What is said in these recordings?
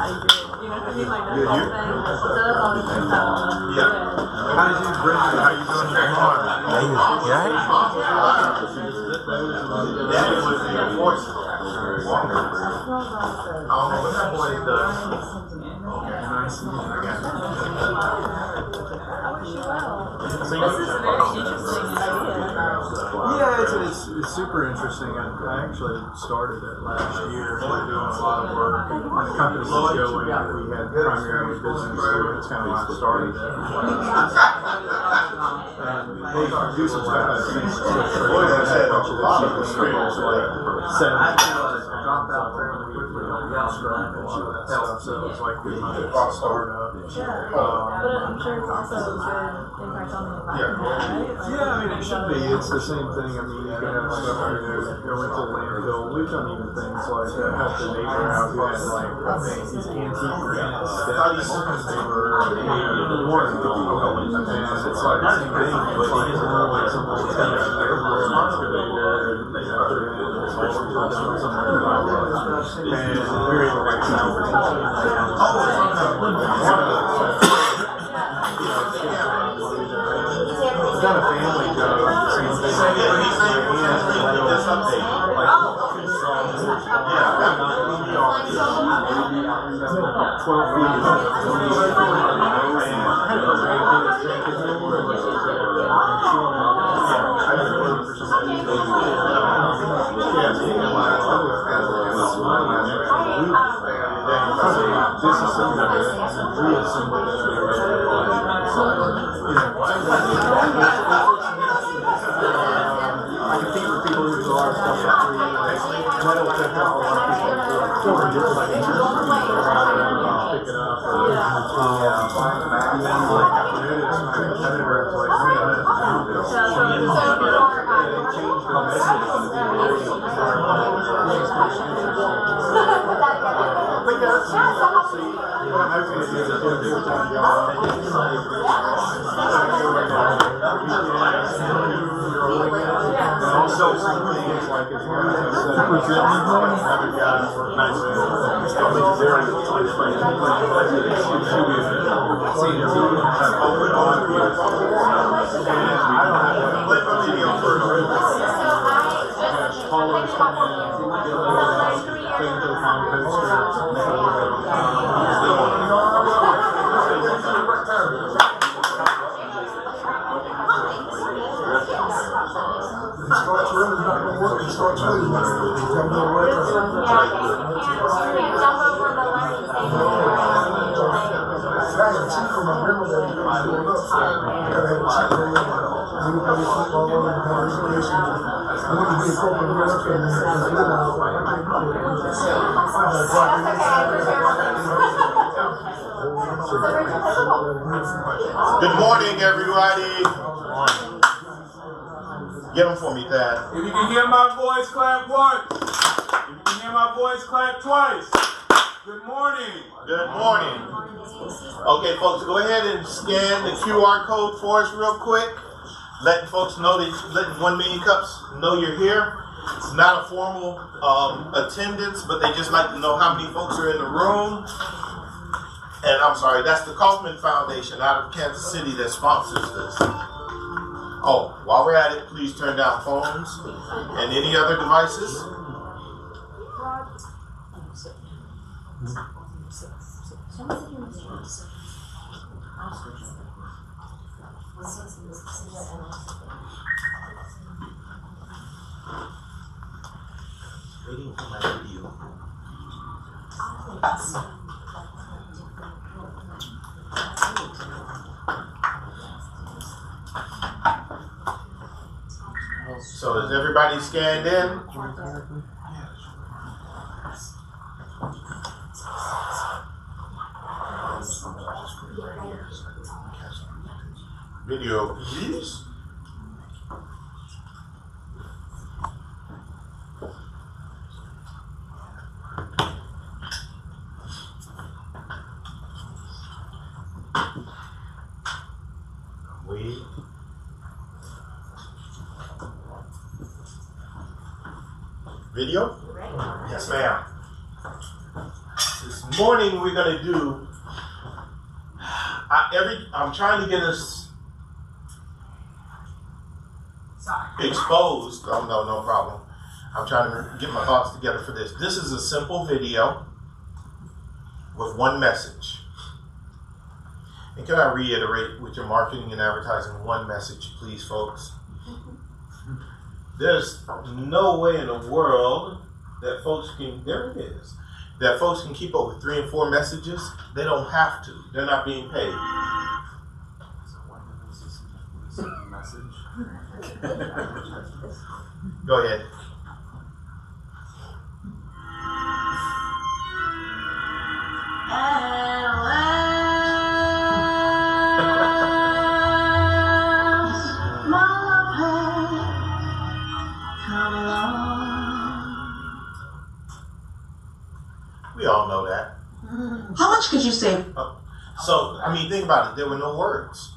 You know what I mean? Like that whole thing. So that's all it's about. Yeah. How did you bring it? How you doing there? Yeah, it's super interesting. I actually started it last year, doing a lot of work. When the company was going, we had primary business, so that's kind of why I started it. They do some stuff I think so it's like a startup. But I'm sure it's also a good impact on the environment, right? Yeah, I mean, it should be. It's the same thing. I mean, you can have stuff go into landfill. We've done even things like help the neighbor out who had these antique granite steps. They were worn, and it's like the same thing. It's like some little excavator, and they have to and we're able to it's not a family job. It's the same thing. I compete with people who do a lot of stuff metal technology. Pick it up. And then like I noticed my competitor is like, they changed the message to be but yeah, see, what I'm hoping to do is do a big time job. And also some things like as long as I said, another guy nice haulers come Good morning, everybody. Get them for me, Dad. If you can hear my voice, clap once. If you can hear my voice, clap twice. Good morning. Good morning. Okay, folks, go ahead and scan the QR code for us real quick. Letting folks know that, letting 1 Million Cups know you're here. It's not a formal attendance, but they just like to know how many folks are in the room. And I'm sorry, that's the Kaufman Foundation out of Kansas City that sponsors this. Oh, while we're at it, please turn down phones and any other devices. Waiting for my video. So is everybody scanned in? Video, please. Wait. Video? Yes, ma'am. This is me. morning we're going to do, I'm trying to get us exposed. Oh, no problem. I'm trying to get my thoughts together for this. This is a simple video with one message. And can I reiterate with your marketing and advertising one message, please, folks? There's no way in the world that folks can, there it is, that folks can keep up with 3 and 4 messages. They don't have to. They're not being paid. Message. Go ahead. We all know that. How much could you save? So, I mean, think about it. There were no words.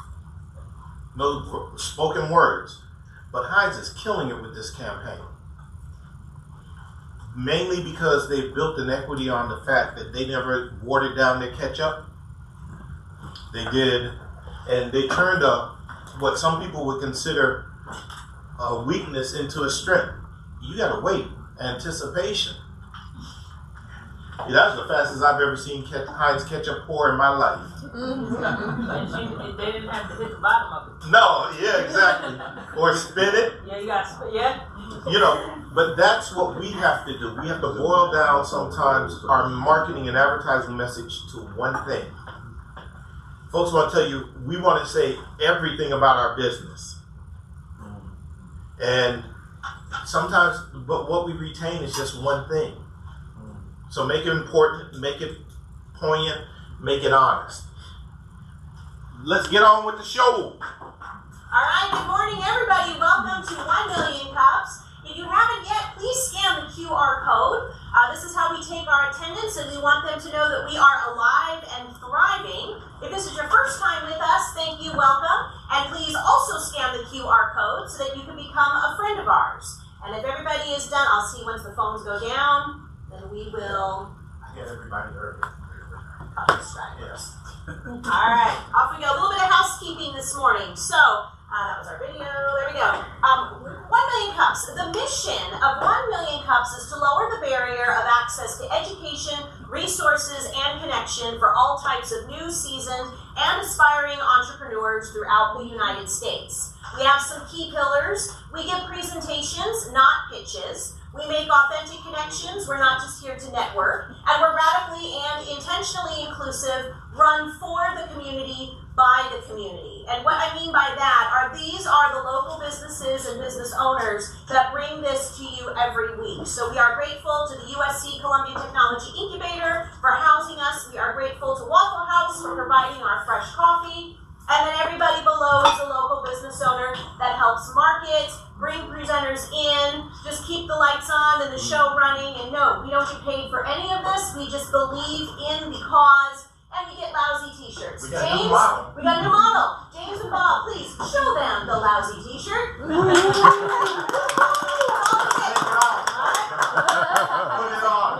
No spoken words. But Heinz is killing it with this campaign. Mainly because they built an equity on the fact that they never watered down their ketchup. They did. And they turned what some people would consider a weakness into a strength. You gotta wait. Anticipation. Yeah, that was the fastest I've ever seen Heinz ketchup pour in my life. And they didn't have to hit the bottom of it. No, yeah, exactly. Or spin it. Yeah, you got to spin, yeah. You know, but that's what we have to do. We have to boil down sometimes our marketing and advertising message to one thing. Folks want to tell you, we want to say everything about our business. And sometimes, but what we retain is just one thing. So make it important, make it poignant, make it honest. Let's get on with the show. All right, good morning, everybody. Welcome to 1 Million Cups. If you haven't yet, please scan the QR code. This is how we take our attendance, and we want them to know that we are alive and thriving. If this is your first time with us, thank you, welcome. And please also scan the QR code so that you can become a friend of ours. And if everybody is done, I'll see once the phones go down. Then we will. I get everybody early. Yes. All right, off we go. A little bit of housekeeping this morning. So that was our video. There we go. 1 Million Cups. The mission of 1 Million Cups is to lower the barrier of access to education, resources, and connection for all types of new, seasoned, and aspiring entrepreneurs throughout the United States. We have some key pillars. We give presentations, not pitches. We make authentic connections. We're not just here to network. And we're radically and intentionally inclusive, run for the community, by the community. And what I mean by that are these are the local businesses and business owners that bring this to you every week. So we are grateful to the USC Columbia Technology Incubator for housing us. We are grateful to Waffle House for providing our fresh coffee. And then everybody below is a local business owner that helps market, bring presenters in, just keep the lights on and the show running. And no, we don't get paid for any of this. We just believe in the cause, and we get lousy t-shirts. We got a new model. We got a new model. James and Bob, please show them the lousy t-shirt. Put it on.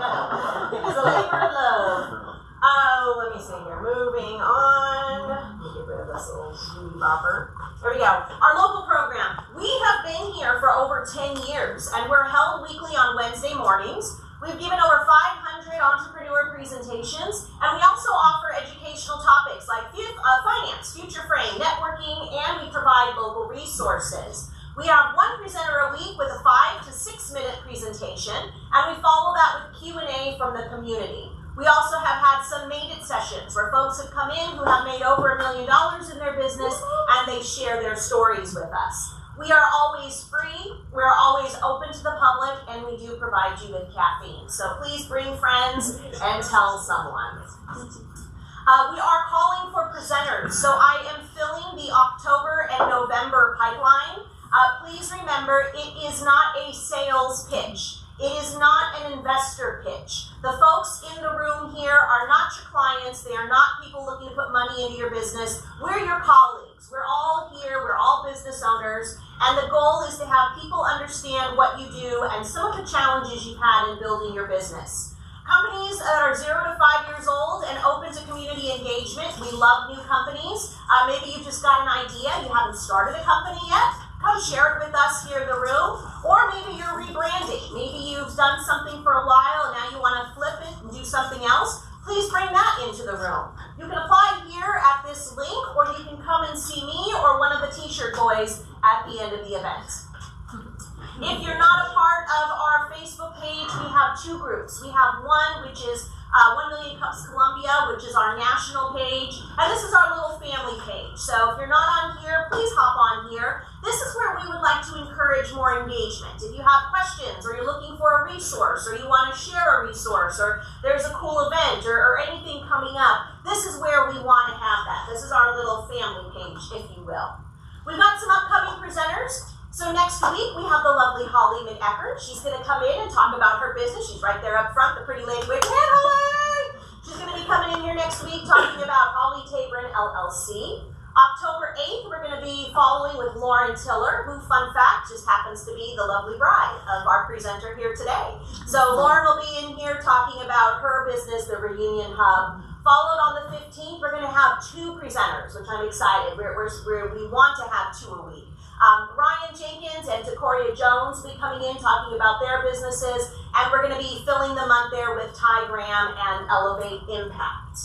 It is a labor of love. Oh, let me see here. Moving on. Let me get rid of this little bopper. There we go. Our local program. We have been here for over 10 years, and we're held weekly on Wednesday mornings. We've given over 500 entrepreneur presentations, and we also offer educational topics like finance, future frame, networking, and we provide local resources. We have one presenter a week with a 5 to 6 minute presentation, and we follow that with Q&A from the community. We also have had some Made It sessions where folks have come in who have made over $1 million in their business, and they share their stories with us. We are always free, we're always open to the public, and we do provide you with caffeine. So please bring friends and tell someone. We are calling for presenters, so I am filling the October and November pipeline. Please remember, it is not a sales pitch. It is not an investor pitch. The folks in the room here are not your clients. They are not people looking to put money into your business. We're your colleagues. We're all here. We're all business owners. And the goal is to have people understand what you do and some of the challenges you've had in building your business. Companies that are 0 to 5 years old and open to community engagement. We love new companies. Maybe you just got an idea, you haven't started a company yet. Come share it with us here in the room. Or maybe you're rebranding. Maybe you've done something for a while and now you want to flip it and do something else. Please bring that into the room. You can apply here at this link, or you can come and see me or one of the t-shirt boys at the end of the event. If you're not a part of our Facebook page, we have two groups. We have one which is 1 Million Cups Columbia, which is our national page, and this is our little family page. So if you're not on here, please hop on here. This is where we would like to encourage more engagement. If you have questions, or you're looking for a resource, or you want to share a resource, or there's a cool event, or anything coming up, this is where we want to have that. This is our little family page, if you will. We've got some upcoming presenters. So next week, we have the lovely Holly McEckert. She's going to come in and talk about her business. She's right there up front, the pretty lady with hey, Holly! She's going to be coming in here next week talking about Holly Tabron LLC. October 8th, we're going to be following with Lauren Tillar, who, fun fact, just happens to be the lovely bride of our presenter here today. So Lauren will be in here talking about her business, the Reunion Hub. Followed on the 15th, we're going to have two presenters, which I'm excited. We want to have 2 a week. Ryan Jenkins and Decoria Jones will be coming in talking about their businesses, and we're going to be filling the month there with Ty Graham and Elevate Impact.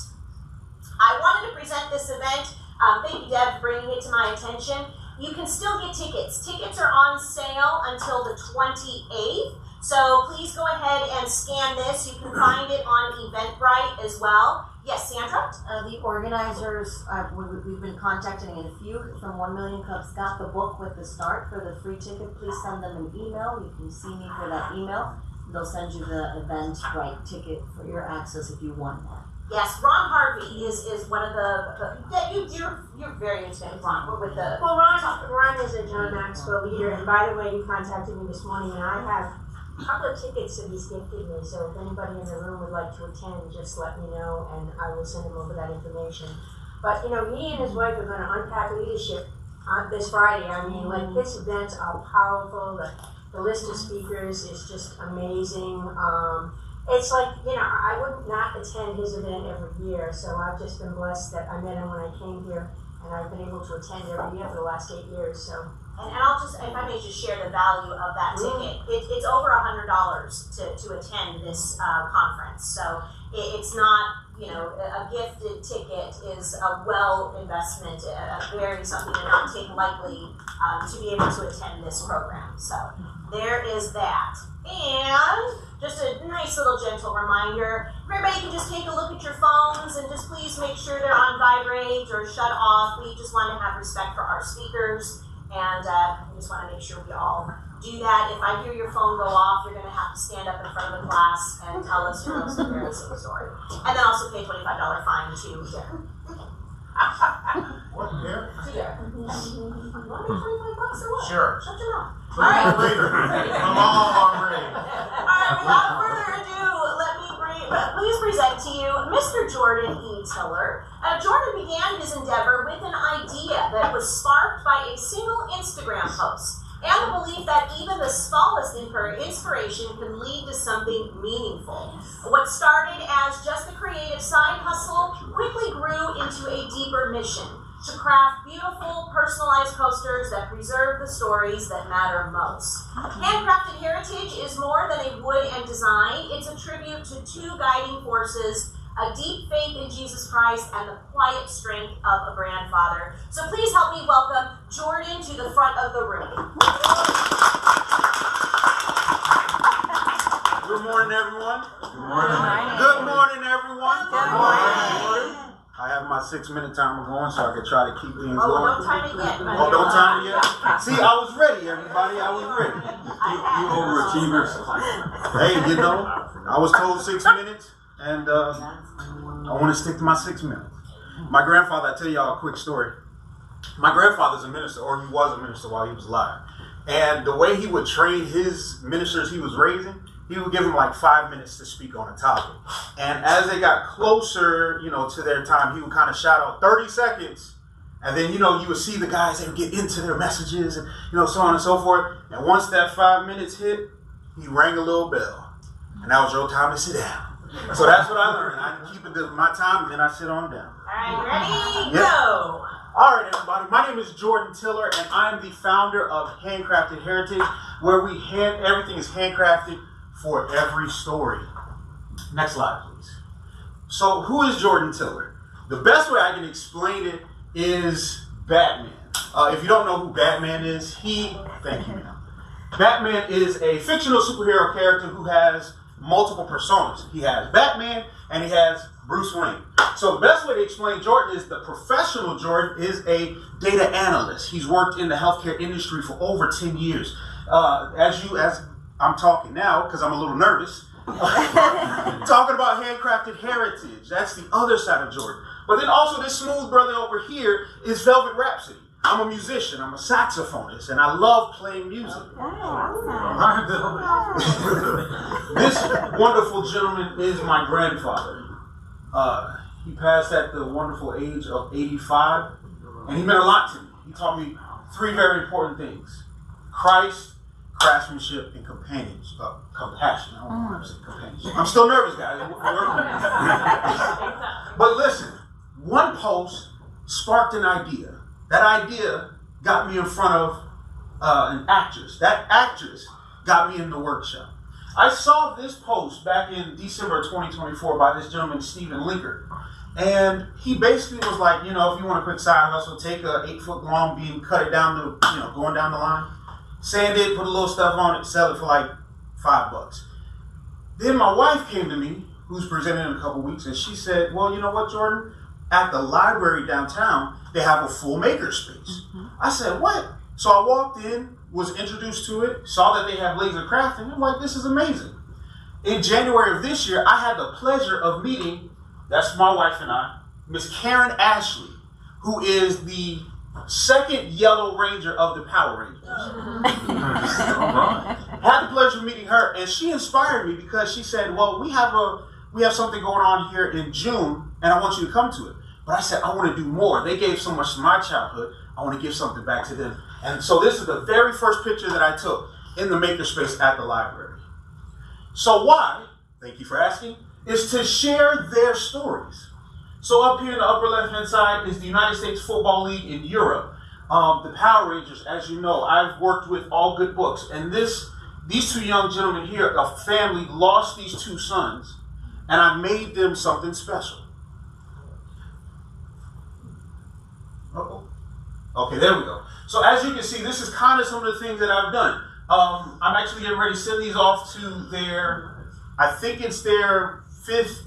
I wanted to present this event. Thank you, Deb, for bringing it to my attention. You can still get tickets. Tickets are on sale until the 28th, so please go ahead and scan this. You can find it on Eventbrite as well. Yes, Sandra? The organizers, we've been contacting, and a few from 1 Million Cups got the book with the start for the free ticket. Please send them an email. You can see me for that email. They'll send you the Eventbrite ticket for your access if you want that. Yes, Ron Harvey is one of you're very intimate, Ron. We're with the Well, Ron is a John Maxwell leader, and by the way, you contacted me this morning, and I have a couple of tickets that he's gifted me, so if anybody in the room would like to attend, just let me know, and I will send him over that information. But, you know, he and his wife are going to unpack leadership on this Friday. I mean, like, his events are powerful, the list of speakers is just amazing. It's like, you know, I would not attend his event every year, so I've just been blessed that I met him when I came here, and I've been able to attend every year for the last 8 years, so. And I'll just, if I may just share the value of that ticket. It's over $100 to attend this conference. So it's not, you know, a gifted ticket is a well investment, very something to not take lightly to be able to attend this program. So there is that. And just a nice little gentle reminder, everybody can just take a look at your phones and just please make sure they're on vibrate or shut off. We just want to have respect for our speakers. And I just want to make sure we all do that. If I hear your phone go off, you're going to have to stand up in front of the class and tell us your most embarrassing story. And then also pay a $25 fine to here. What, here? To here. You want me $25 or what? Sure. Shut your mouth. Come on, later. Come on, already. All right, without further ado, please present to you Mr. Jordan E. Tillar. Jordan began his endeavor with an idea that was sparked by a single Instagram post and the belief that even the smallest inspiration can lead to something meaningful. What started as just a creative side hustle quickly grew into a deeper mission to craft beautiful, personalized posters that preserve the stories that matter most. Handcrafted heritage is more than a wood and design. It's a tribute to two guiding forces, a deep faith in Jesus Christ and the quiet strength of a grandfather. So please help me welcome Jordan to the front of the room. Good morning, everyone. Good morning. Good morning, everyone. Good morning. I have my 6-minute timer going so I can try to keep things Oh, going. don't time it yet. Oh, don't time it yet? See, I was ready, everybody. I was ready. You overachievers. Hey, you know, I was told 6 minutes, and I want to stick to my 6 minutes. My grandfather, I'll tell y'all a quick story. My grandfather's a minister, or he was a minister while he was alive. And the way he would train his ministers he was raising, he would give them like 5 minutes to speak on a topic. And as they got closer, you know, to their time, he would kind of shout out 30 seconds. And then, you know, you would see the guys, they would get into their messages and, you know, so on and so forth. And once that 5 minutes hit, he rang a little bell. And that was your time to sit down. So that's what I learned. I keep it to my time and then I sit on down. Alright, ready? Yep. Go! Alright everybody, my name is Jordan Tillar and I'm the founder of Handcrafted Heritage, where everything is handcrafted for every story. Next slide please. So who is Jordan Tillar? The best way I can explain it is Batman. If you don't know who Batman is, thank you ma'am. Batman is a fictional superhero character who has multiple personas. He has Batman and he has Bruce Wayne. So the best way to explain Jordan is the professional Jordan is a data analyst. He's worked in the healthcare industry for over 10 years. As I'm talking now, because I'm a little nervous, talking about handcrafted heritage. That's the other side of Jordan. But then also this smooth brother over here is Velvet Rhapsody. I'm a musician, I'm a saxophonist, and I love playing music. This wonderful gentleman is my grandfather. He passed at the wonderful age of 85, and he meant a lot to me. He taught me 3 very important things: Christ, craftsmanship, and compassion. I don't know why I'm saying companionship. I'm still nervous, guys. But listen, one post sparked an idea. That idea got me in front of an actress. That actress got me in the workshop. I saw this post back in December 2024 by this gentleman, Stephen Linker. And he basically was like, if you want a quick side hustle, take a 8-foot long beam, cut it down to, going down the line, sand it, put a little stuff on it, sell it for like $5. Then my wife came to me, who's presenting in a couple weeks, and she said, well, you know what, Jordan? At the library downtown, they have a full makerspace. I said, what? So I walked in, was introduced to it, saw that they have laser crafting. I'm like, this is amazing. In January of this year, I had the pleasure of meeting, that's my wife and I, Miss Karen Ashley, who is the second Yellow Ranger of the Power Rangers. Had the pleasure of meeting her, and she inspired me because she said, well, we have something going on here in June, and I want you to come to it. But I said, I want to do more. They gave so much to my childhood. I want to give something back to them. And so this is the very first picture that I took in the makerspace at the library. So why, thank you for asking, is to share their stories. So up here in the upper left-hand side is the United States Football League in Europe. The Power Rangers, as you know, I've worked with All Good Books. And these 2 young gentlemen here, a family, lost these 2 sons. And I made them something special. Okay, there we go. So as you can see, this is kind of some of the things that I've done. I'm actually getting ready to send these off to I think it's their 5th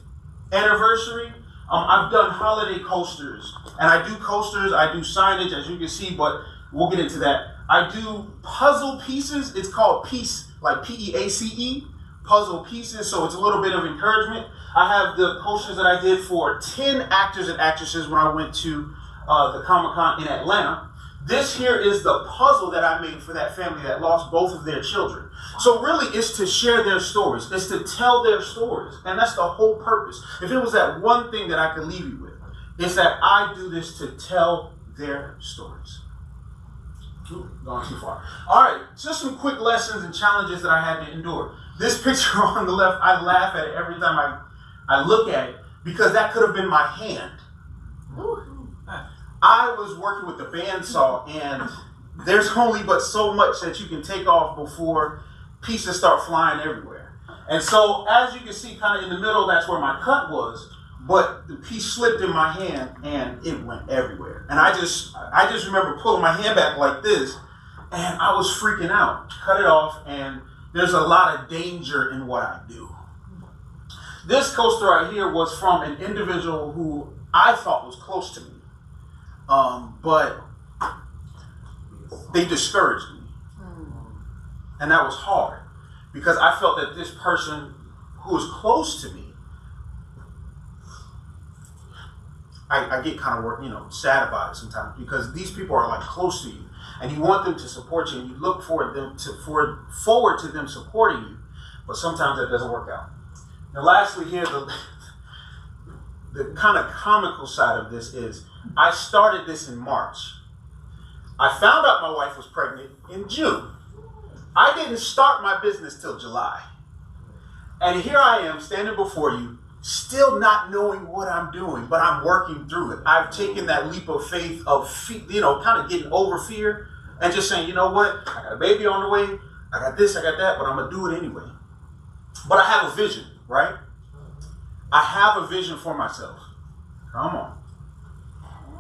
anniversary. I've done holiday coasters, and I do coasters, I do signage, as you can see, but we'll get into that. I do puzzle pieces. It's called Piece, like P-E-A-C-E, puzzle pieces, so it's a little bit of encouragement. I have the posters that I did for 10 actors and actresses when I went to the Comic-Con in Atlanta. This here is the puzzle that I made for that family that lost both of their children. So really it's to share their stories. It's to tell their stories. And that's the whole purpose. If it was that one thing that I could leave you with, it's that I do this to tell their stories. Ooh, gone too far. All right, just some quick lessons and challenges that I had to endure. This picture on the left, I laugh at it every time I look at it because that could have been my hand. Ooh. I was working with the bandsaw, and there's only but so much that you can take off before pieces start flying everywhere. And so, as you can see, kind of in the middle, that's where my cut was, but the piece slipped in my hand, and it went everywhere. And I just remember pulling my hand back like this, and I was freaking out. Cut it off, and there's a lot of danger in what I do. This coaster right here was from an individual who I thought was close to me. But they discouraged me. And that was hard because I felt that this person who was close to me, I get kind of sad about it sometimes because these people are like close to you and you want them to support you and you look forward to them supporting you, but sometimes that doesn't work out. And lastly here, the kind of comical side of this is I started this in March. I found out my wife was pregnant in June. I didn't start my business till July. And here I am standing before you, still not knowing what I'm doing, but I'm working through it. I've taken that leap of faith of, kind of getting over fear and just saying, you know what? I got a baby on the way. I got this, I got that, but I'm going to do it anyway. But I have a vision, right? I have a vision for myself. Come on.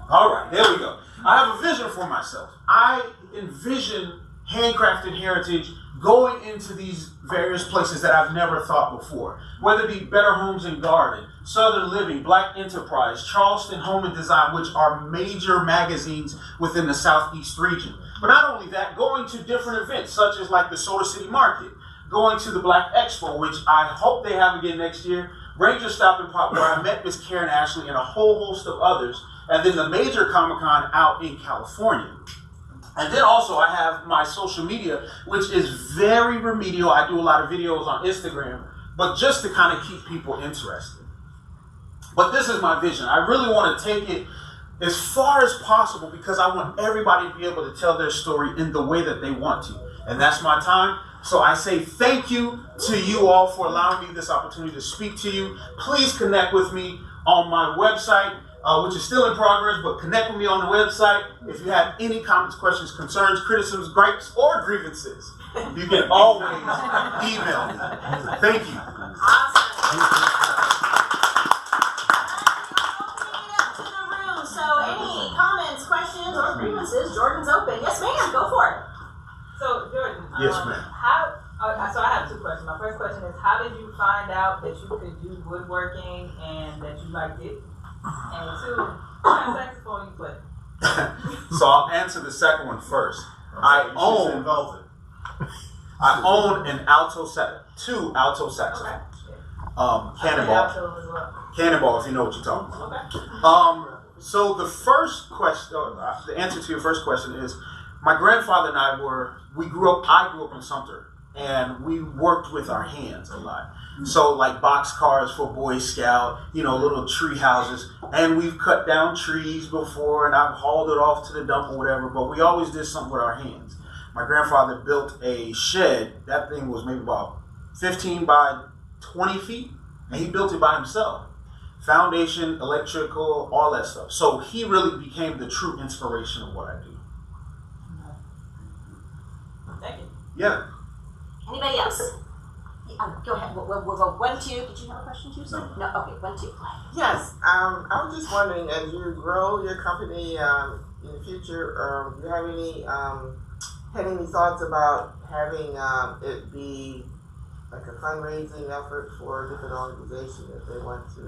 All right, there we go. I have a vision for myself. I envision Handcrafted Heritage going into these various places that I've never thought before. Whether it be Better Homes and Garden, Southern Living, Black Enterprise, Charleston Home and Design, which are major magazines within the Southeast region. But not only that, going to different events, such as like the Soda City Market, going to the Black Expo, which I hope they have again next year, Ranger Stop and Pop, where I met Miss Karen Ashley and a whole host of others, and then the major Comic-Con out in California. And then also I have my social media, which is very remedial. I do a lot of videos on Instagram, but just to kind of keep people interested. But this is my vision. I really want to take it as far as possible because I want everybody to be able to tell their story in the way that they want to. And that's my time. So I say thank you to you all for allowing me this opportunity to speak to you. Please connect with me on my website, which is still in progress, but connect with me on the website. If you have any comments, questions, concerns, criticisms, gripes, or grievances, you can always email me. Thank you. Awesome. To the room. So any comments, questions, or grievances, Jordan's open. Yes, ma'am. Go for it. So, Jordan. Yes, ma'am. So I have two questions. My first question is, how did you find out that you could do woodworking and that you liked it? And two, what saxophone you play? So I'll answer the second one first. I own an two alto saxophones. Cannonball, if you know what you're talking about. Okay. So the first question, the answer to your first question is, my grandfather and I grew up in Sumter, and we worked with our hands a lot. So like box cars for Boy Scout, little tree houses, and we've cut down trees before, and I've hauled it off to the dump or whatever, but we always did something with our hands. My grandfather built a shed. That thing was maybe about 15 by 20 feet, and he built it by himself. Foundation, electrical, all that stuff. So he really became the true inspiration of what I do. Thank you. Yeah. Anybody else? Go ahead. We'll go 1, 2. Did you have a question too, sir? No. Okay, 1, 2. Yes. I was just wondering, as you grow your company in the future, do you have any thoughts about having it be like a fundraising effort for a different organization if they want to,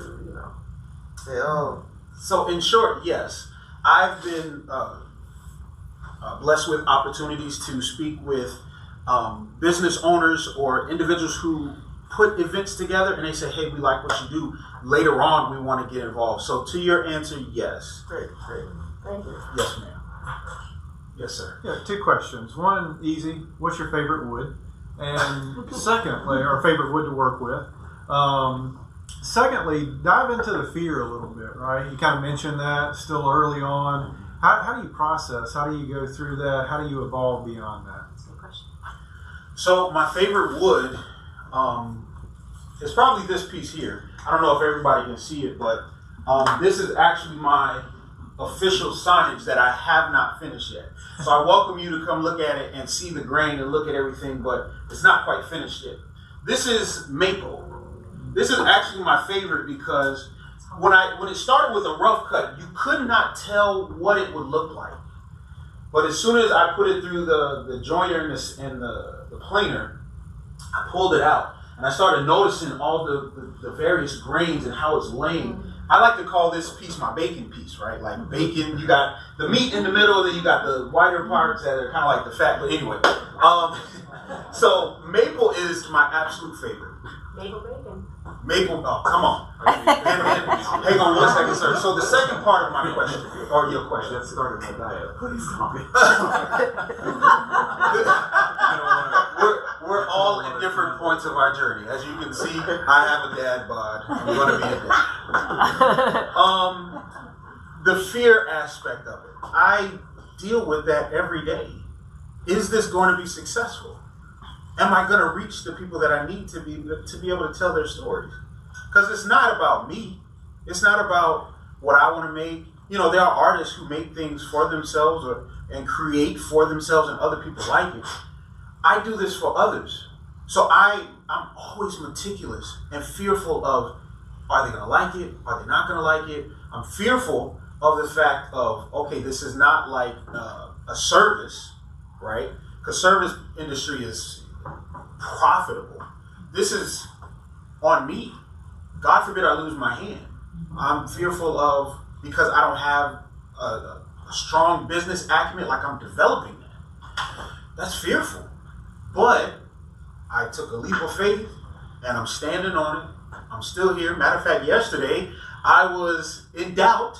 say, oh. So in short, yes. I've been blessed with opportunities to speak with business owners or individuals who put events together and they say, hey, we like what you do. Later on, we want to get involved. So to your answer, yes. Great. Thank you. Yes, ma'am. Yes, sir. Yeah, 2 questions. One, easy. What's your favorite wood? And secondly, or favorite wood to work with. Secondly, dive into the fear a little bit, right? You kind of mentioned that still early on. How do you process? How do you go through that? How do you evolve beyond that? That's a good question. So my favorite wood is probably this piece here. I don't know if everybody can see it, but this is actually my official signage that I have not finished yet. So I welcome you to come look at it and see the grain and look at everything, but it's not quite finished yet. This is maple. This is actually my favorite because when it started with a rough cut, you could not tell what it would look like. But as soon as I put it through the joiner and the planer, I pulled it out and I started noticing all the various grains and how it's laying. I like to call this piece my bacon piece, right? Like bacon, you got the meat in the middle, then you got the whiter parts that are kind of like the fat. But anyway, so maple is my absolute favorite. Maple bacon. Maple, oh, come on. Hang on 1 second, sir. So the second part of my question, or your question. That started my diet. Please stop it. We're all at different points of our journey. As you can see, I have a dad bod. I'm going to be a dad. The fear aspect of it. I deal with that every day. Is this going to be successful? am I going to reach the people that I need to be able to tell their stories? Because it's not about me. It's not about what I want to make. You know, there are artists who make things for themselves and create for themselves, and other people like it. I do this for others. So I'm always meticulous and fearful of, are they going to like it? Are they not going to like it? I'm fearful of the fact of, okay, this is not like a service, right? Because service industry is profitable. This is on me. God forbid I lose my hand. I'm fearful of, because I don't have a strong business acumen, like I'm developing that. That's fearful. But I took a leap of faith and I'm standing on it. I'm still here. Matter of fact, yesterday I was in doubt,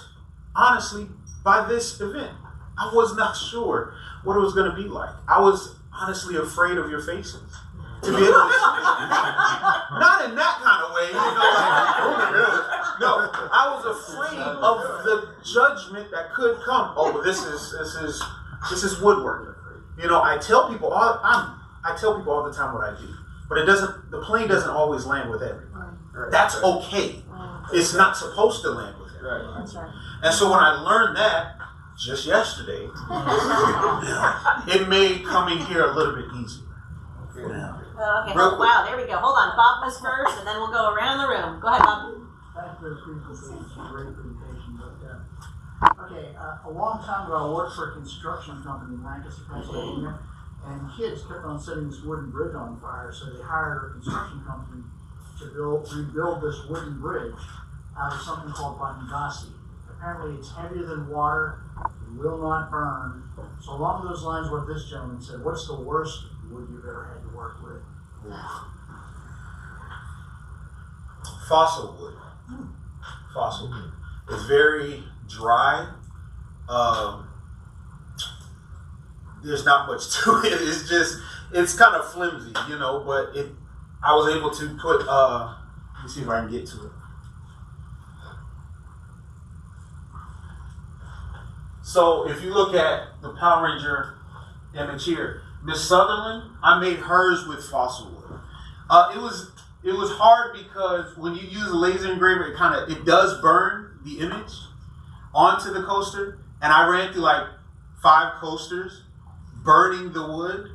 honestly, by this event. I was not sure what it was going to be like. I was honestly afraid of your faces. To be able to see. Not in that kind of way, you know, like, no, I was afraid of the judgment that could come. Oh, but this is woodworking. You know, I tell people all the time what I do, but the plane doesn't always land with everyone. That's okay. It's not supposed to land with everyone. That's right. And so when I learned that just yesterday, it made coming here a little bit easier. Okay, wow, there we go. Hold on, Bob was first, and then we'll go around the room. Go ahead, Bob. Thanks for the presentation, great presentation. Okay, a long time ago, I worked for a construction company in Lancaster, Pennsylvania, and kids kept on setting this wooden bridge on fire, so they hired a construction company to rebuild this wooden bridge out of something called bangasi. Apparently, it's heavier than water, it will not burn. So along those lines, what this gentleman said, what's the worst wood you've ever had to work with? Fossil wood. Fossil wood. It's very dry. There's not much to it. It's kind of flimsy, you know, but I was able to put, let me see if I can get to it. So if you look at the Power Ranger image here, Miss Sutherland, I made hers with fossil wood. It was hard because when you use a laser engraver, it does burn the image onto the coaster, and I ran through like 5 coasters burning the wood.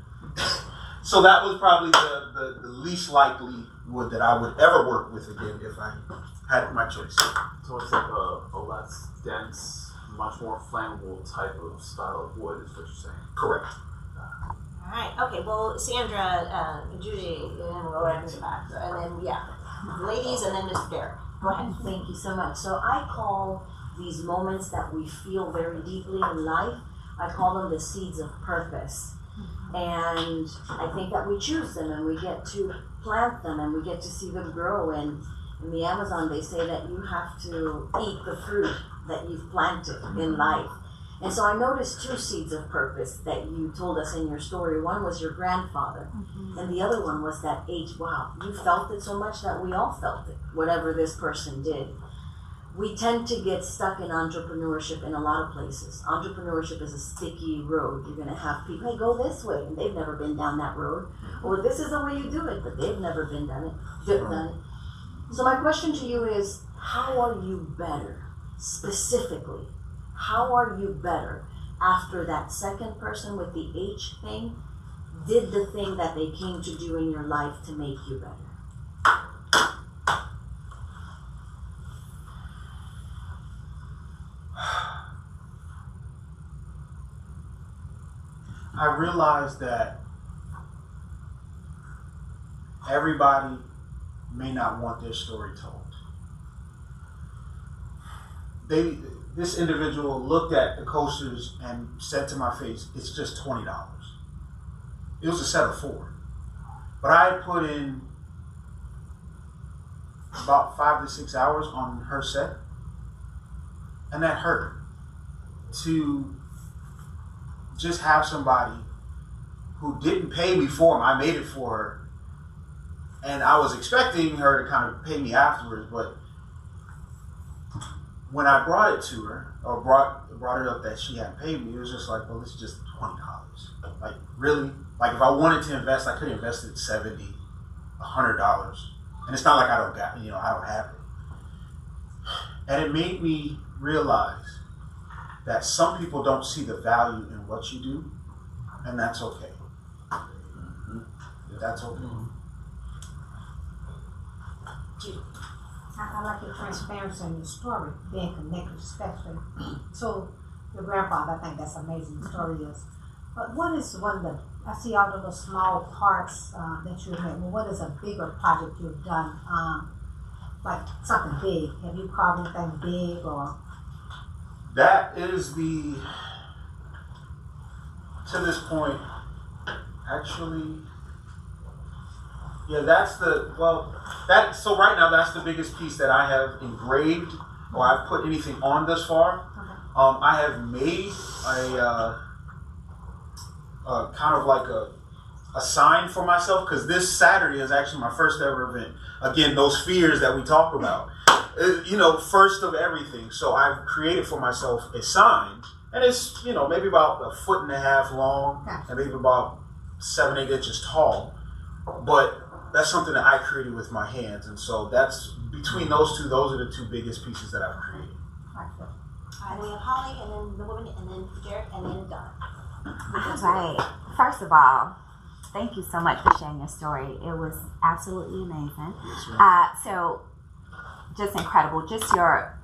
So that was probably the least likely wood that I would ever work with again if I had my choice. So it's like a less dense, much more flammable type of style of wood is what you're saying? Correct. All right. Okay. Well, Sandra, Judy, and then we'll go right to the back. And then, ladies, and then Mr. Derek. Go ahead. Thank you so much. So I call these moments that we feel very deeply in life, I call them the seeds of purpose. And I think that we choose them and we get to plant them and we get to see them grow. And in the Amazon, they say that you have to eat the fruit that you've planted in life. And so I noticed 2 seeds of purpose that you told us in your story. One was your grandfather, and the other one was that wow, you felt it so much that we all felt it, whatever this person did. We tend to get stuck in entrepreneurship in a lot of places. Entrepreneurship is a sticky road. You're going to have people, hey, go this way, and they've never been down that road. Or this is the way you do it, but they've never been done it. So my question to you is, how are you better? Specifically, how are you better after that second person with the H thing did the thing that they came to do in your life to make you better? I realized that everybody may not want their story told. This individual looked at the coasters and said to my face, it's just $20. It was a set of 4. But I had put in about 5 to 6 hours on her set. And that hurt. To just have somebody who didn't pay me for them, I made it for her. And I was expecting her to kind of pay me afterwards, but when I brought it to her, or brought it up that she had paid me, it was just like, well, it's just $20. Like, really? Like, if I wanted to invest, I could invest it $70, $100. And it's not like I don't have it. And it made me realize that some people don't see the value in what you do, and that's okay. That's okay. I like your transparency in your story, being connected, especially to your grandfather. I think that's an amazing story is. But what is one of the, I see all the little small parts that you've made. Well, what is a bigger project you've done? Like something big. Have you carved anything big or? That is to this point, actually, yeah, so right now that's the biggest piece that I have engraved or I've put anything on thus far. Okay. I have made a kind of like a sign for myself, because this Saturday is actually my first ever event. Again, those fears that we talk about, first of everything. So I've created for myself a sign, and it's, maybe about 1.5 feet long and maybe about 7-8 inches tall. But that's something that I created with my hands. And so that's between those two, those are the two biggest pieces that I've created. And we have Holly, and then the woman, and then Derek, and then Donna. All right. First of all, thank you so much for sharing your story. It was absolutely amazing. So, just incredible. Just your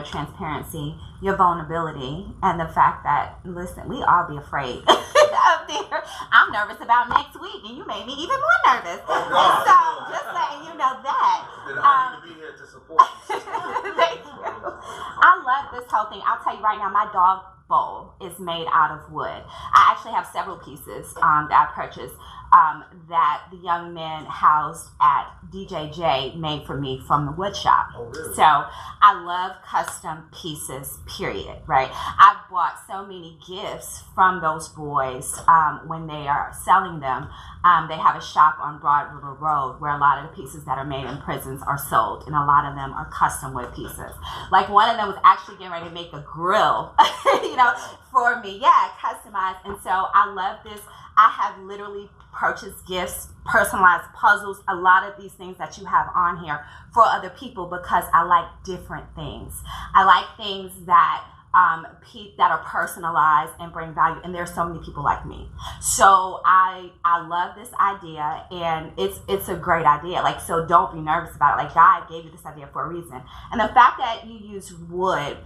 transparency, your vulnerability, and the fact that, listen, we all be afraid out there. I'm nervous about next week, and you made me even more nervous. So, just letting you know that. Then I need to be here to support you. Thank you. I love this whole thing. I'll tell you right now, my dog bowl is made out of wood. I actually have several pieces that I purchased that the young man housed at DJJ made for me from the wood shop. Oh, really? So I love custom pieces, period, right? I've bought so many gifts from those boys when they are selling them. They have a shop on Broad River Road where a lot of the pieces that are made in prisons are sold, and a lot of them are custom wood pieces. Like one of them was actually getting ready to make a grill, for me. Yeah, customized. And so I love this. I have literally purchased gifts, personalized puzzles, a lot of these things that you have on here for other people because I like different things. I like things that are personalized and bring value, and there's so many people like me. So I love this idea, and it's a great idea. Like, so don't be nervous about it. Like, God gave you this idea for a reason. And the fact that you use wood,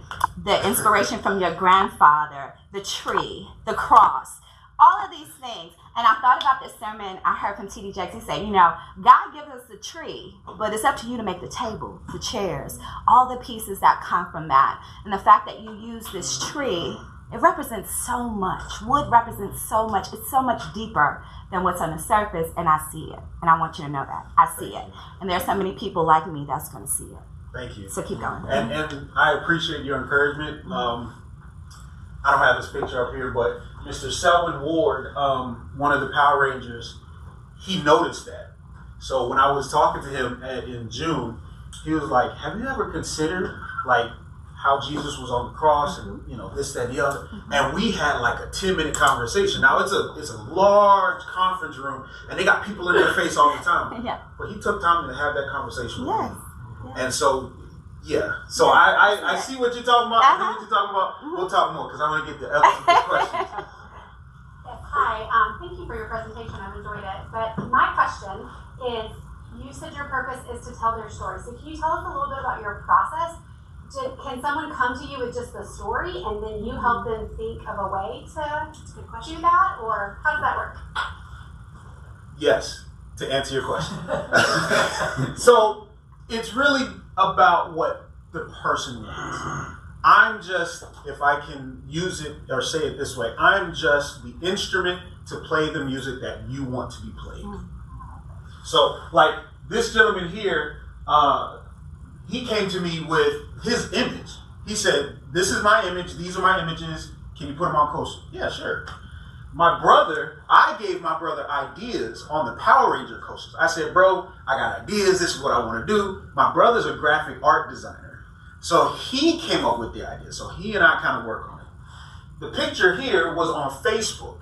the inspiration from your grandfather, the tree, the cross, all of these things. And I thought about this sermon I heard from T.D. Jakes. He said, God gives us the tree, but it's up to you to make the table, the chairs, all the pieces that come from that. And the fact that you use this tree, it represents so much. Wood represents so much. It's so much deeper than what's on the surface, and I see it. And I want you to know that. I see it. And there's so many people like me that's going to see it. Thank you. So keep going. And I appreciate your encouragement. I don't have this picture up here, but Mr. Selwyn Ward, one of the Power Rangers, he noticed that. So when I was talking to him in June, he was like, have you ever considered like how Jesus was on the cross and this, that, and the other? And we had like a 10-minute conversation. Now it's a large conference room and they got people in their face all the time. Yeah. But he took time to have that conversation with me. Yeah. And so so I see what you're talking about. I see what you're talking about. We'll talk more because I want to get the other questions. Yes, hi. Thank you for your presentation. I've enjoyed it. But my question is, you said your purpose is to tell their story. So can you tell us a little bit about your process? Can someone come to you with just the story and then you help them think of a way to do that? Or how does that work? Yes, to answer your question. So it's really about what the person wants. I'm just, if I can use it or say it this way, I'm just the instrument to play the music that you want to be played. So like this gentleman here, he came to me with his image. He said, this is my image, these are my images, can you put them on coaster? Yeah, sure. I gave my brother ideas on the Power Ranger coasters. I said, bro, I got ideas, this is what I want to do. My brother's a graphic art designer. So he came up with the idea. So he and I kind of work on it. The picture here was on Facebook.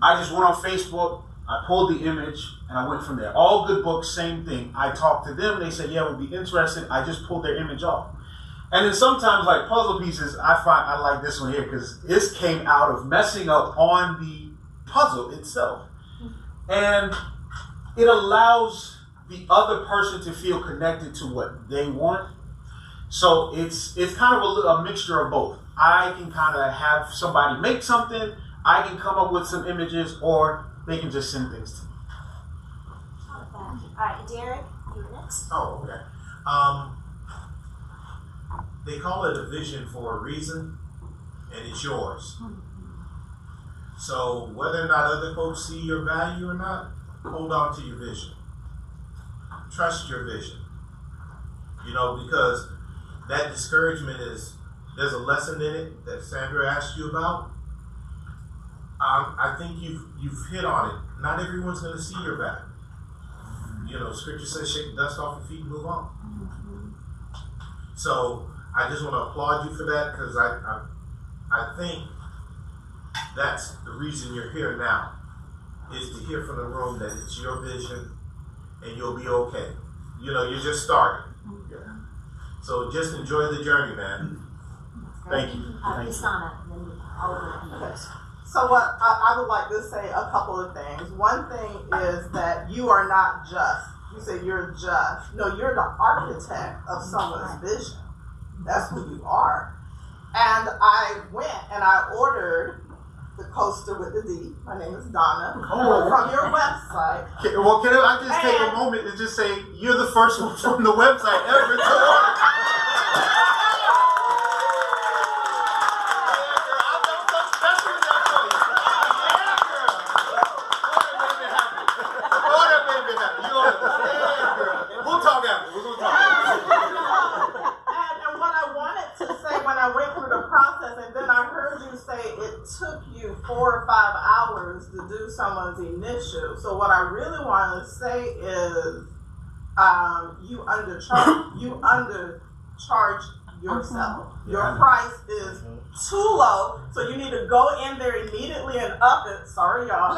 I just went on Facebook, I pulled the image, and I went from there. All good books, same thing. I talked to them, they said, yeah, we'd be interested. I just pulled their image off. And then sometimes, like puzzle pieces, I find I like this one here because this came out of messing up on the puzzle itself. And it allows the other person to feel connected to what they want. So it's kind of a mixture of both. I can kind of have somebody make something, I can come up with some images, or they can just send things to me. Alright, Derek, you're next. Oh, okay. They call it a vision for a reason, and it's yours. So whether or not other folks see your value or not, hold on to your vision. Trust your vision. You know, because that discouragement there's a lesson in it that Sandra asked you about. I think you've hit on it. Not everyone's going to see your value. You know, Scripture says, shake the dust off your feet and move on. So I just want to applaud you for that, because I think that's the reason you're here now, is to hear from the room that it's your vision and you'll be okay. You know, you're just starting. Yeah. So just enjoy the journey, man. Thank you. So what I would like to say a couple of things. One thing is that you are not just. You say you're just. No, you're the architect of someone's vision. That's who you are. And I went and I ordered the coaster with the D. My name is Donna. From your website. Well, can I just take a moment and just say, you're the first one from the website ever to order. We'll talk after. We'll talk after. And what I wanted to say when I went through the process, and then I heard you say it took you 4 or 5 hours to do someone's initial. So what I really want to say is, you undercharge yourself. Your price is too low, so you need to go in there immediately and up it. Sorry, y'all.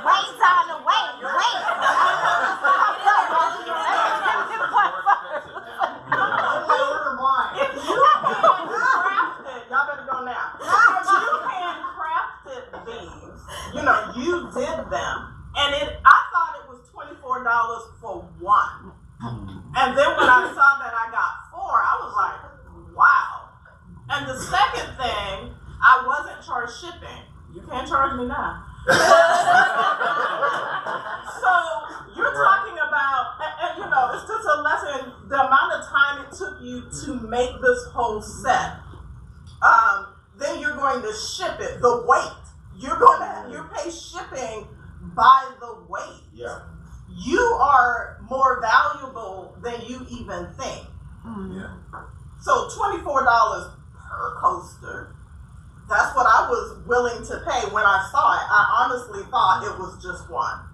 Wait, Donna, wait. If you handcrafted, y'all better go now. If you handcrafted these, you know, you did them, and I thought it was $24 for one. And then when I saw that I got 4, I was like, wow. And the second thing, I wasn't charged shipping. You can't charge me now. So you're talking about, and you know, it's just a lesson, the amount of time it took you to make this whole set. Then you're going to ship it, the weight. You pay shipping by the weight. Yeah. You are more valuable than you even think. Yeah. So $24 per coaster. That's what I was willing to pay when I saw it. I honestly thought it was just one,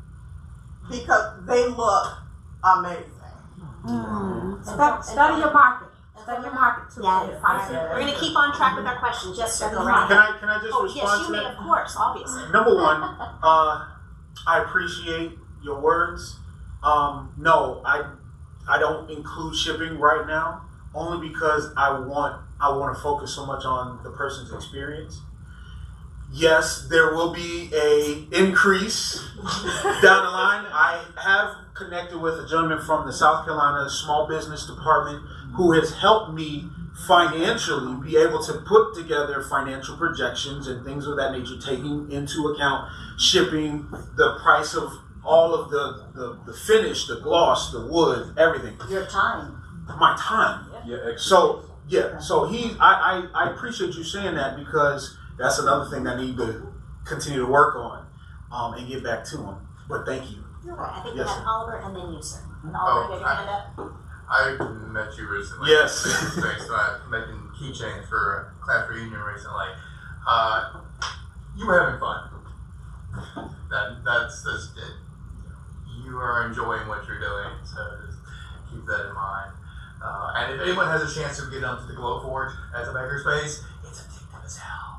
because they look amazing. Study your market. Study your market too. We're going to keep on track with our questions. Yes, sir. Go right Can ahead. I just respond Yes, you to may, that? of course, obviously. Number one, I appreciate your words. No, I don't include shipping right now, only because I want to focus so much on the person's experience. Yes, there will be a increase down the line. I have connected with a gentleman from the South Carolina Small Business Department who has helped me financially be able to put together financial projections and things of that nature, taking into account shipping, the price of all of the finish, the gloss, the wood, everything. Your time. My time. Yeah. So I appreciate you saying that, because that's another thing that I need to continue to work on and get back to him. But thank you. You're right. I think Yes, we have sir. Oliver and then you, sir. And Oliver, get your hand up. I met you recently. Yes. Thanks to making keychains for a class reunion recently. You were having fun. That's just it. You are enjoying what you're doing, so just keep that in mind. And if anyone has a chance to get onto the Glow Forge as a makerspace, it's addictive as hell.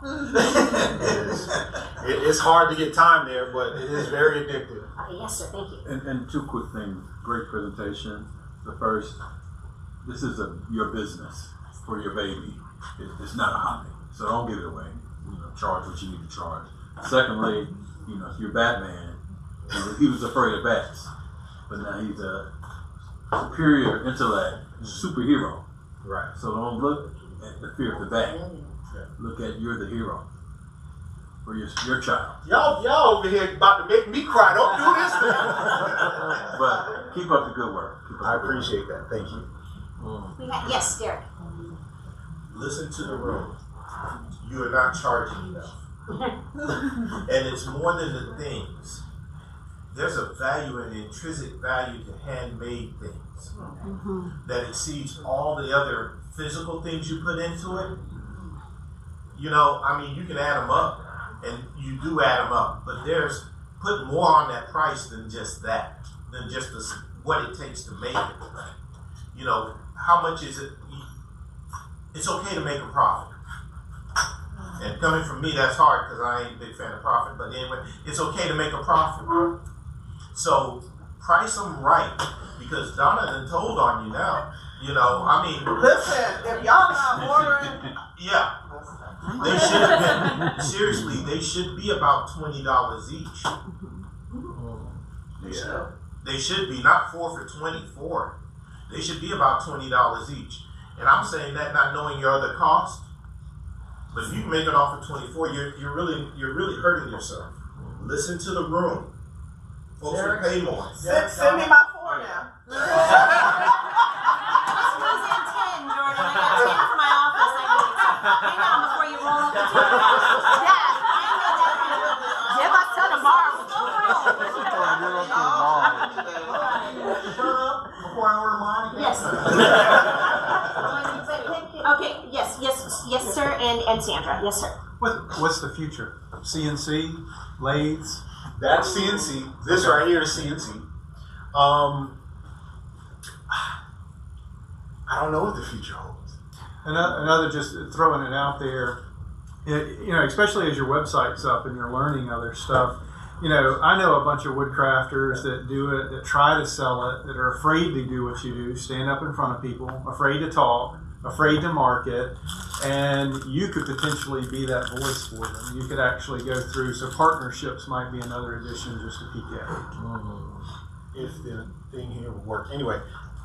It's hard to get time there, but it is very addictive. Okay, yes, sir. Thank you. And two quick things. Great presentation. The first, this is your business for your baby. It's not a hobby, so don't give it away. Charge what you need to charge. Secondly, if you're Batman, he was afraid of bats, but now he's a superior intellect superhero. Right. So don't look at the fear of the bat. Look at you're the hero for your child. Y'all over here about to make me cry. Don't do this to me. But keep up the good work. I appreciate that. Thank you. Yes, Derek. Listen to the room. You are not charging enough. And it's more than the things. There's a value, an intrinsic value to handmade things that exceeds all the other physical things you put into it. You can add them up, and you do add them up, but there's put more on that price than just that, than just what it takes to make it. How much is it? It's okay to make a profit. And coming from me, that's hard because I ain't a big fan of profit. But anyway, it's okay to make a profit. So price them right, because Donna done told on you now. Listen, if y'all not ordering, yeah, they should have been. Seriously, they should be about $20 each. Yeah, they should be not 4 for 24. They should be about $20 each. And I'm saying that not knowing your other costs. But if you make it off of 24, you're really hurting yourself. Listen to the room. Folks will pay more. send me my 4 now. This was in 10, Jordan. I got 10 for my office. I need it. Hang on before you roll up into it. Yeah, I know that. Give us till tomorrow. Before I order mine again? Yes. Okay, yes, sir, and Sandra. Yes, sir. What's the future? CNC, lathes? That's CNC. This right here is CNC. I don't know what the future holds. Another just throwing it out there, especially as your website's up and you're learning other stuff. I know a bunch of woodcrafters that do it, that try to sell it, that are afraid to do what you do, stand up in front of people, afraid to talk, afraid to market, and you could potentially be that voice for them. You could actually go through, so partnerships might be another addition just to peek at. If the thing here would work. Anyway,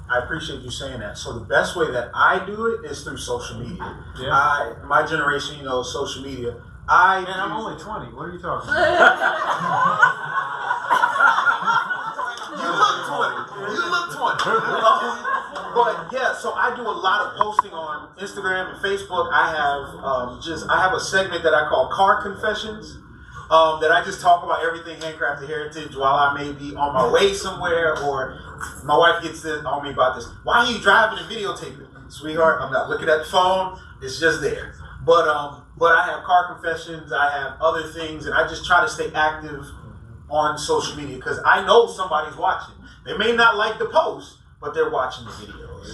I appreciate you saying that. So the best way that I do it is through social media. Yeah. My generation, social media. Man, I'm only 20. What are you talking about? You look 20. But yeah, so I do a lot of posting on Instagram and Facebook. I have a segment that I call Car Confessions. That I just talk about everything handcrafted heritage while I may be on my way somewhere, or my wife gets on me about this. Why are you driving and videotaping? Sweetheart, I'm not looking at the phone. It's just there. But I have car confessions. I have other things, and I just try to stay active on social media because I know somebody's watching. They may not like the post, but they're watching the videos.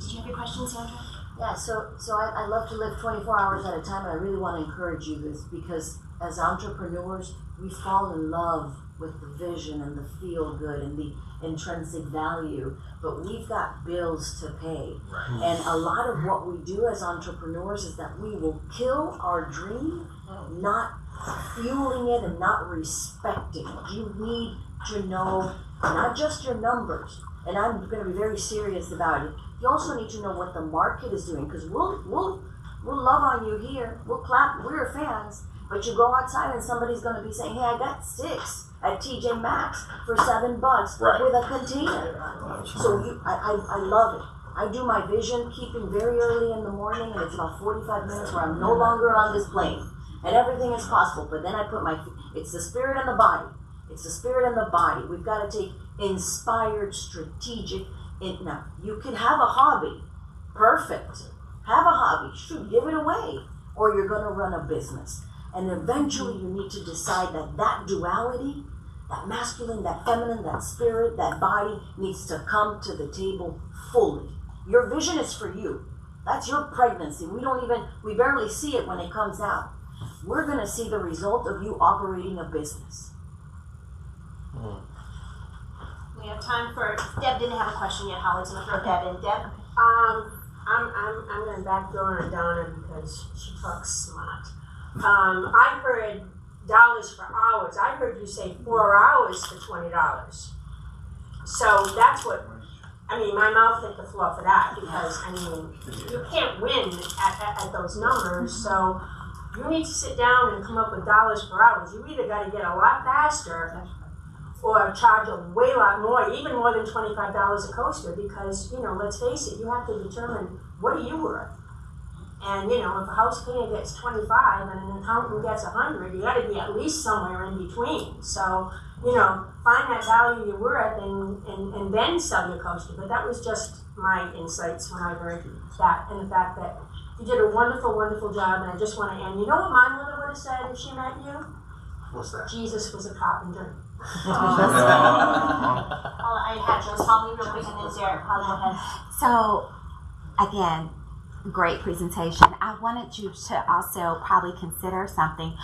Did you have your question, Sandra? Yeah, so I love to live 24 hours at a time, and I really want to encourage you this because as entrepreneurs, we fall in love with the vision and the feel good and the intrinsic value, but we've got bills to pay. Right. And a lot of what we do as entrepreneurs is that we will kill our dream, not fueling it and not respecting it. You need to know not just your numbers, and I'm going to be very serious about it. You also need to know what the market is doing, because we'll love on you here, we'll clap, we're fans, but you go outside and somebody's going to be saying, hey, I got 6 at TJ Maxx for $7 with a container. So I love it. I do my vision keeping very early in the morning, and it's about 45 minutes where I'm no longer on this plane, and everything is possible. But then I put it's the spirit and the body. It's the spirit and the body. We've got to take inspired, strategic. Now, you can have a hobby. Perfect. Have a hobby. Shoot, give it away. Or you're going to run a business. And eventually you need to decide that duality, that masculine, that feminine, that spirit, that body needs to come to the table fully. Your vision is for you. That's your pregnancy. We barely see it when it comes out. We're going to see the result of you operating a business. We have time for, Deb didn't have a question yet, Holly's gonna throw Deb in. Deb? I'm gonna backdoor on Donna because she talks smart. I heard dollars for hours. I heard you say 4 hours for $20. So that's what, my mouth hit the floor for that because, you can't win at those numbers. So you need to sit down and come up with dollars per hour. You either gotta get a lot faster or charge a way lot more, even more than $25 a coaster, because, let's face it, you have to determine what are you worth. And, if a house cleaner gets 25 and an accountant gets 100, you gotta be at least somewhere in between. So, find that value you're worth and then sell your coaster. But that was just my insights when I heard that, and the fact that you did a wonderful, wonderful job, and I just want to end. You know what my mother would have said if she met you? What's that? Jesus was a carpenter. I had just Holly real quick and then Derek. Holly, go ahead. So, again, great presentation. I wanted you to also probably consider something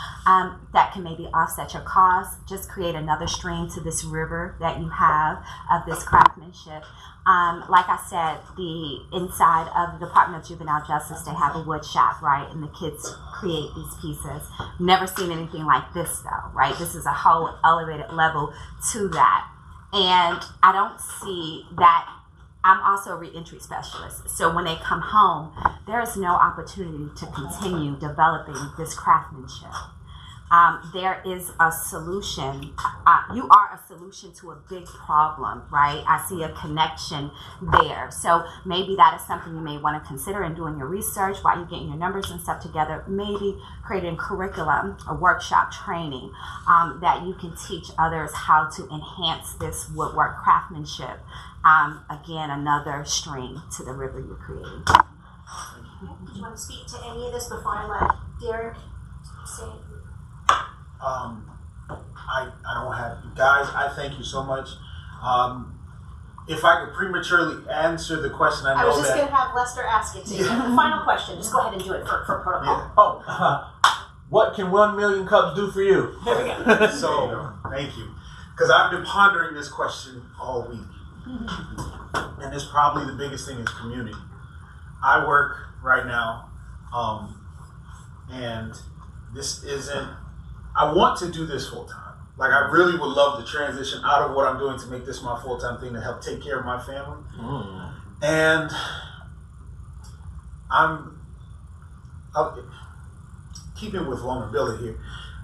that can maybe offset your costs. Just create another stream to this river that you have of this craftsmanship. Like I said, the inside of the Department of Juvenile Justice, they have a wood shop, right? And the kids create these pieces. Never seen anything like this though, right? This is a whole elevated level to that. And I don't see that. I'm also a reentry specialist. So when they come home, there is no opportunity to continue developing this craftsmanship. There is a solution. You are a solution to a big problem, right? I see a connection there. So maybe that is something you may want to consider in doing your research while you're getting your numbers and stuff together. Maybe creating curriculum, a workshop training that you can teach others how to enhance this woodwork craftsmanship. Again, another stream to the river you're creating. Do you want to speak to any of this before I let Derek say it? I don't have, guys, I thank you so much. If I could prematurely answer the question, I was just going to have Lester ask it to you. Final question. Just go ahead and do it for protocol. Yeah. What can 1 million cups do for you? There we go. So, thank you. Because I've been pondering this question all week. And it's probably the biggest thing is community. I work right now, and this isn't, I want to do this full time. Like, I really would love to transition out of what I'm doing to make this my full-time thing to help take care of my family. And I'll keeping with vulnerability here,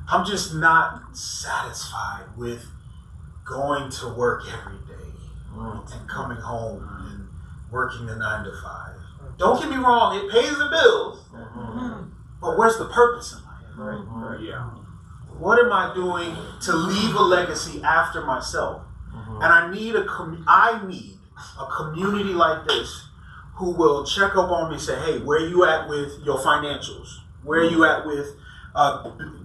I'm just not satisfied with going to work every day and coming home and working the 9 to 5. Don't get me wrong, it pays the bills, but where's the purpose in life? Right? Yeah. What am I doing to leave a legacy after myself? And I need a community like this who will check up on me and say, hey, where you at with your financials? Where are you at with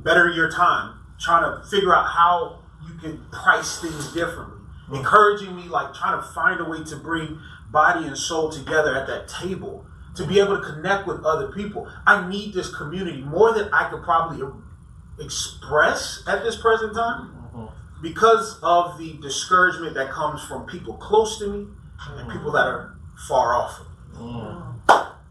better your time? Trying to figure out how you can price things differently. Encouraging me, like trying to find a way to bring body and soul together at that table, to be able to connect with other people. I need this community more than I could probably express at this present time because of the discouragement that comes from people close to me and people that are far off of me.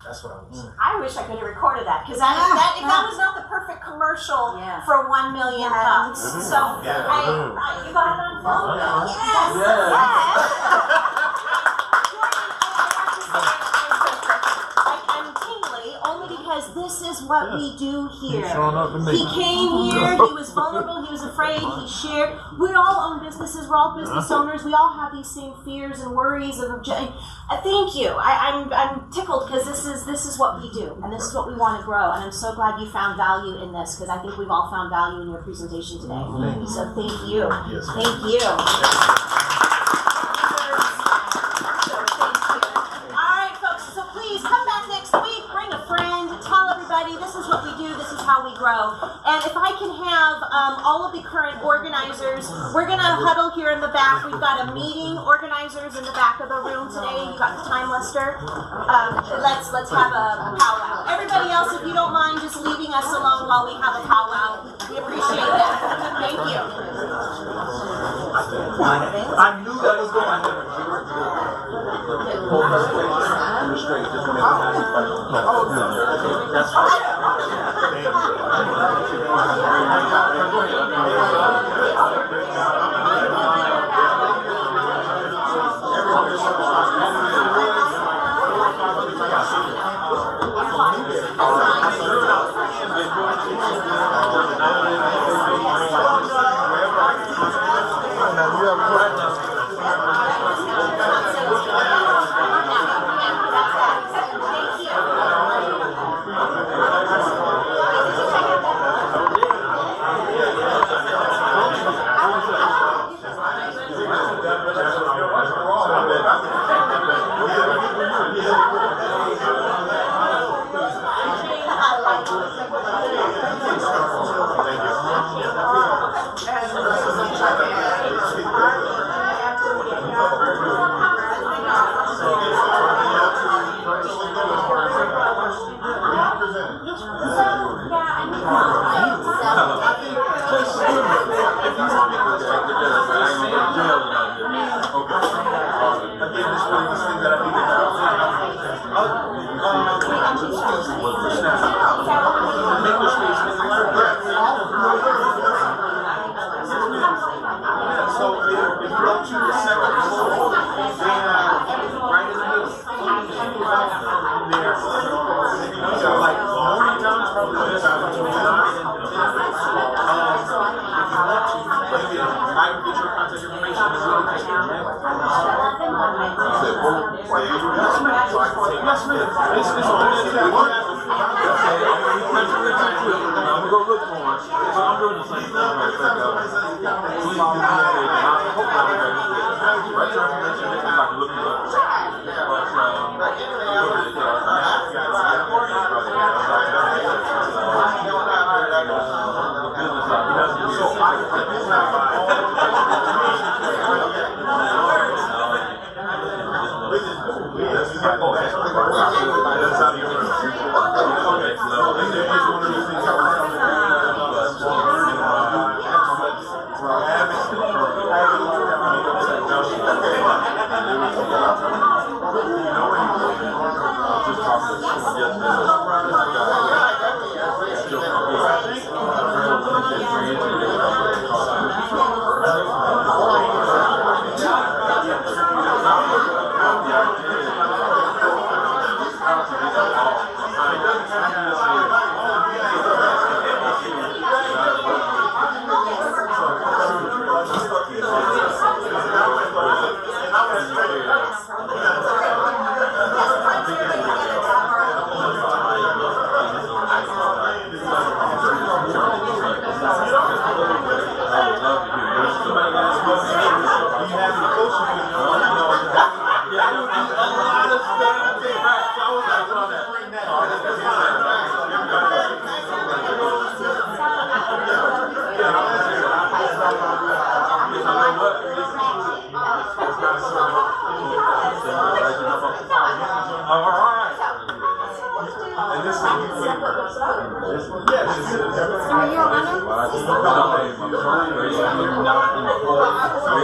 That's what I would say. I wish I could have recorded that because if that was not the perfect commercial for 1 million cups. So you got it on film? Yes. I'm tingly only because this is what we do here. He came here, he was vulnerable, he was afraid, he shared. We all own businesses, we're all business owners, we all have these same fears and worries of thank you. I'm tickled because this is what we do and this is what we want to grow, and I'm so glad you found value in this because I think we've all found value in your presentation today. So thank you. Thank you. All right, folks, so please come back next week, bring a friend, tell everybody everybody, this is what we do, this is how we grow. And if I can have all of the current organizers, we're going to huddle here in the back. We've got a meeting organizers in the back of the room today. You got the time, Lester? Let's have a powwow. Everybody else, if you don't mind just leaving us alone while we have a powwow, we appreciate that. Thank you. I knew that was going to happen.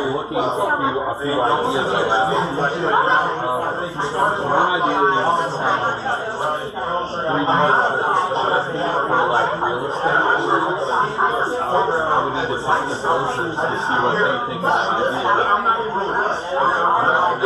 Looking for a few ideas.